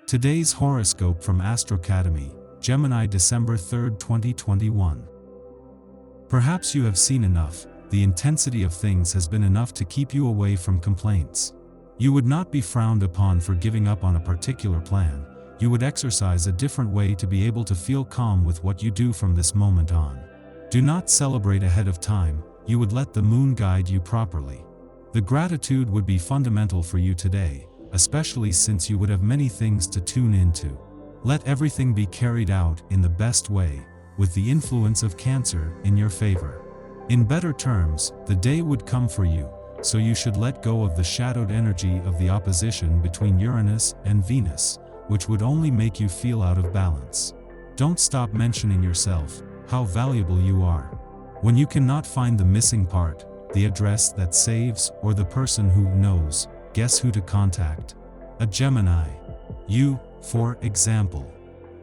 Today's horoscope from Astrocademy, Gemini December 3, 2021. Perhaps you have seen enough. The intensity of things has been enough to keep you away from complaints. You would not be frowned upon for giving up on a particular plan. You would exercise a different way to be able to feel calm with what you do from this moment on. Do not celebrate ahead of time. You would let the moon guide you properly. The gratitude would be fundamental for you today, especially since you would have many things to tune into. Let everything be carried out in the best way, with the influence of Cancer in your favor. In better terms, the day would come for you, so you should let go of the shadowed energy of the opposition between Uranus and Venus, which would only make you feel out of balance. Don't stop mentioning yourself, how valuable you are. When you cannot find the missing part, the address that saves, or the person who knows, guess who to contact? A Gemini. You, for example.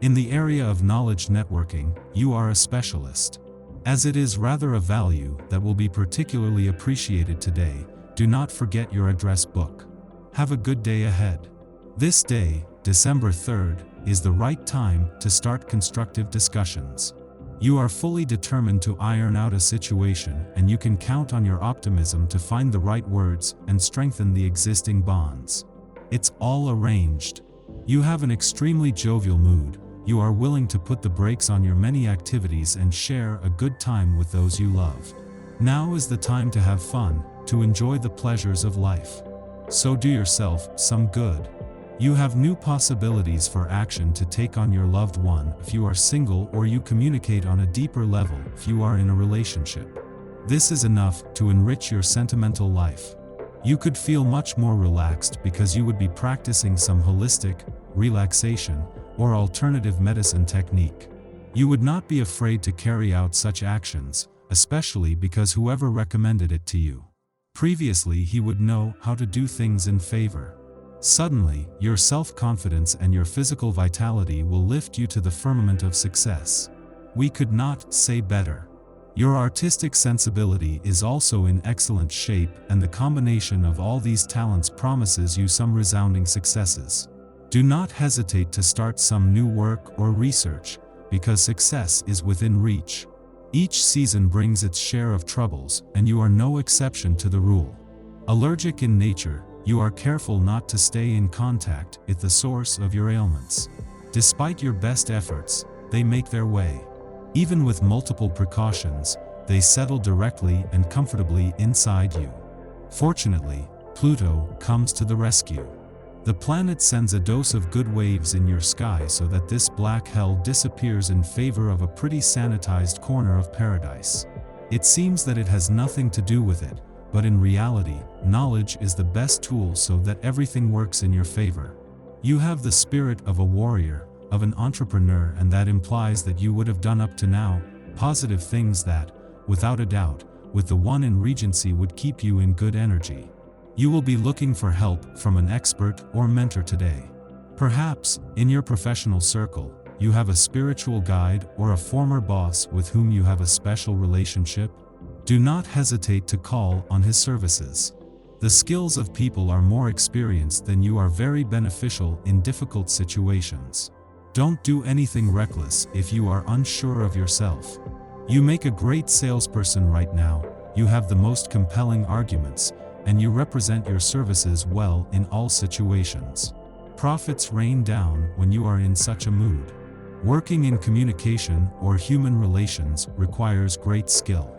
In the area of knowledge networking, you are a specialist. As it is rather a value that will be particularly appreciated today, do not forget your address book. Have a good day ahead. This day, December 3rd, is the right time to start constructive discussions. You are fully determined to iron out a situation, and you can count on your optimism to find the right words and strengthen the existing bonds. It's all arranged. You have an extremely jovial mood. You are willing to put the brakes on your many activities and share a good time with those you love. Now is the time to have fun, to enjoy the pleasures of life. So do yourself some good. You have new possibilities for action to take on your loved one if you are single, or you communicate on a deeper level if you are in a relationship. This is enough to enrich your sentimental life. You could feel much more relaxed because you would be practicing some holistic, relaxation, or alternative medicine technique. You would not be afraid to carry out such actions, especially because whoever recommended it to you previously, he would know how to do things in favor. Suddenly, your self-confidence and your physical vitality will lift you to the firmament of success. We could not say better. Your artistic sensibility is also in excellent shape, and the combination of all these talents promises you some resounding successes. Do not hesitate to start some new work or research, because success is within reach. Each season brings its share of troubles, and you are no exception to the rule. Allergic in nature, you are careful not to stay in contact with the source of your ailments. Despite your best efforts, they make their way. Even with multiple precautions, they settle directly and comfortably inside you. Fortunately, Pluto comes to the rescue. The planet sends a dose of good waves in your sky so that this black hell disappears in favor of a pretty sanitized corner of paradise. It seems that it has nothing to do with it, but in reality, knowledge is the best tool so that everything works in your favor. You have the spirit of a warrior, of an entrepreneur, and that implies that you would have done up to now positive things that, without a doubt, with the one in Regency would keep you in good energy. You will be looking for help from an expert or mentor today. Perhaps, in your professional circle, you have a spiritual guide or a former boss with whom you have a special relationship. Do not hesitate to call on his services. The skills of people are more experienced than you are very beneficial in difficult situations. Don't do anything reckless if you are unsure of yourself. You make a great salesperson right now. You have the most compelling arguments, and you represent your services well in all situations. Profits rain down when you are in such a mood. Working in communication or human relations requires great skill.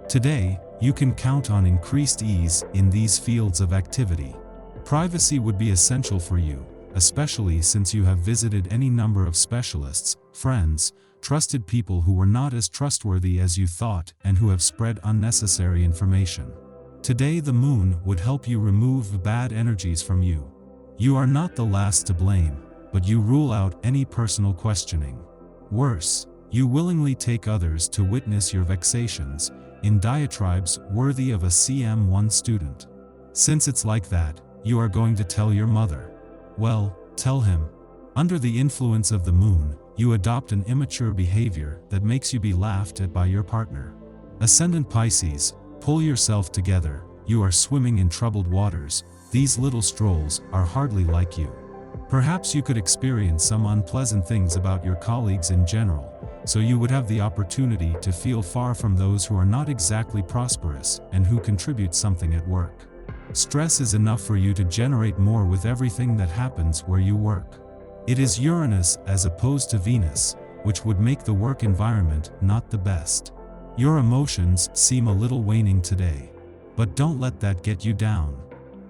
Today, you can count on increased ease in these fields of activity. Privacy would be essential for you, especially since you have visited any number of specialists, friends, trusted people who were not as trustworthy as you thought and who have spread unnecessary information. Today the moon would help you remove bad energies from you. You are not the last to blame, but you rule out any personal questioning. Worse, you willingly take others to witness your vexations, in diatribes worthy of a CM1 student. Since it's like that, you are going to tell your mother. Well, tell him. Under the influence of the moon, you adopt an immature behavior that makes you be laughed at by your partner. Ascendant Pisces, pull yourself together. You are swimming in troubled waters. These little strolls are hardly like you. Perhaps you could experience some unpleasant things about your colleagues in general, so you would have the opportunity to feel far from those who are not exactly prosperous and who contribute something at work. Stress is enough for you to generate more with everything that happens where you work. It is Uranus as opposed to Venus, which would make the work environment not the best. Your emotions seem a little waning today. But don't let that get you down.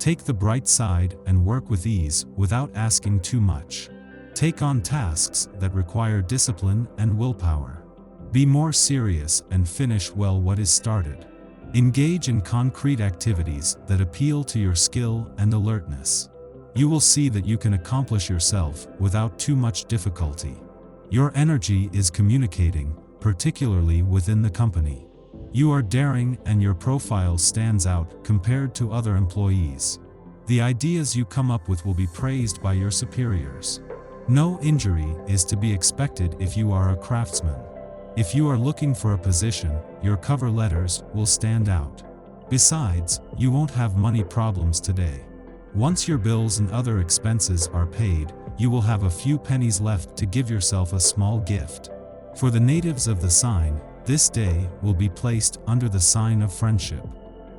Take the bright side and work with ease without asking too much. Take on tasks that require discipline and willpower. Be more serious and finish well what is started. Engage in concrete activities that appeal to your skill and alertness. You will see that you can accomplish yourself without too much difficulty. Your energy is communicating, particularly within the company. You are daring and your profile stands out compared to other employees. The ideas you come up with will be praised by your superiors. No injury is to be expected if you are a craftsman. If you are looking for a position, your cover letters will stand out. Besides, you won't have money problems today. Once your bills and other expenses are paid, you will have a few pennies left to give yourself a small gift. For the natives of the sign, this day will be placed under the sign of friendship.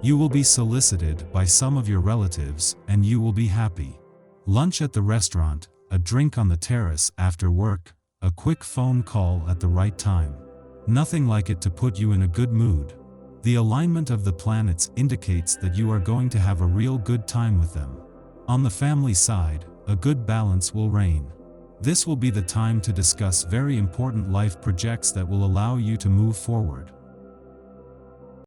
You will be solicited by some of your relatives and you will be happy. Lunch at the restaurant, a drink on the terrace after work, a quick phone call at the right time. Nothing like it to put you in a good mood. The alignment of the planets indicates that you are going to have a real good time with them. On the family side, a good balance will reign. This will be the time to discuss very important life projects that will allow you to move forward.